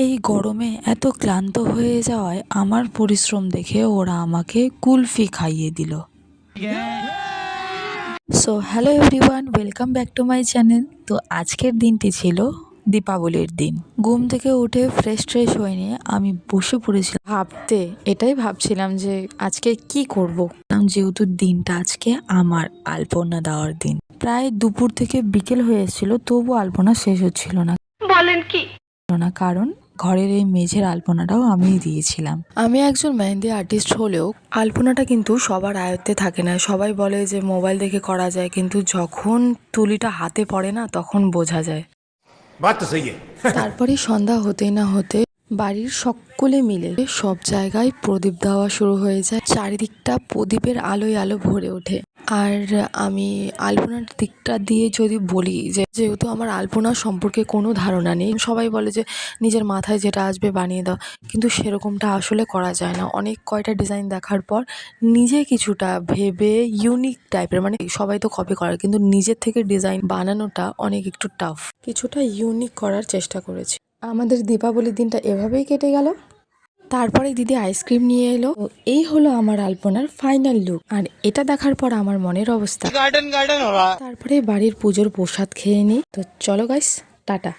এই গরমে এত ক্লান্ত হয়ে যাওয়ায় আমার পরিশ্রম দেখে ওরা আমাকে কুলফি খাইয়ে দিল। So hello everyone, welcome back to my channel. তো আজকের দিনটি ছিল দীপাবলির দিন। ঘুম থেকে উঠে ফ্রেশ হয়ে নিয়ে আমি বসে পড়েছিলাম এটাই ভাবছিলাম যে আজকে কি করব। যেহেতু দিনটা আজকে আমার আলপনা দেওয়ার দিন, প্রায় দুপুর থেকে বিকেল হয়ে এসেছিল, তবু আলপনা শেষ হচ্ছিল না। বলেন কি না, কারণ ঘরের এই মেঝের আলপনাটাও আমিই দিয়েছিলাম। আমি একজন মেহেন্দি আর্টিস্ট হলেও আলপনাটা কিন্তু সবার আয়ত্তে থাকে না। সবাই বলে যে মোবাইল দেখে করা যায়, কিন্তু যখন তুলিটা হাতে পড়ে না তখন বোঝা যায়। তারপরে সন্ধ্যা হতে না হতে বাড়ির সকলে মিলে সব জায়গায় প্রদীপ দেওয়া শুরু হয়ে যায়। চারিদিকটা প্রদীপের আলোয় আলো ভরে ওঠে। আর আমি আলপনার দিকটা দিয়ে যদি বলি, যেহেতু আমার আলপনা সম্পর্কে কোনো ধারণা নেই, সবাই বলে যে নিজের মাথায় যেটা আসবে বানিয়ে দাও, কিন্তু সেরকমটা আসলে করা যায় না। অনেক কয়টা ডিজাইন দেখার পর নিজে কিছুটা ভেবে ইউনিক টাইপের, মানে সবাই তো কপি করে, কিন্তু নিজের থেকে ডিজাইন বানানোটা অনেক একটু টাফ। কিছুটা ইউনিক করার চেষ্টা করেছি। আমাদের দীপাবলির দিনটা এভাবেই কেটে গেল। তারপরে দিদি আইসক্রিম নিয়ে এলো। এই হলো আমার আলপনার ফাইনাল লুক। আর এটা দেখার পর আমার মনের অবস্থা। তারপরে বাড়ির পুজোর প্রসাদ খেয়ে নিই। তো চলো গাইস, টাটা।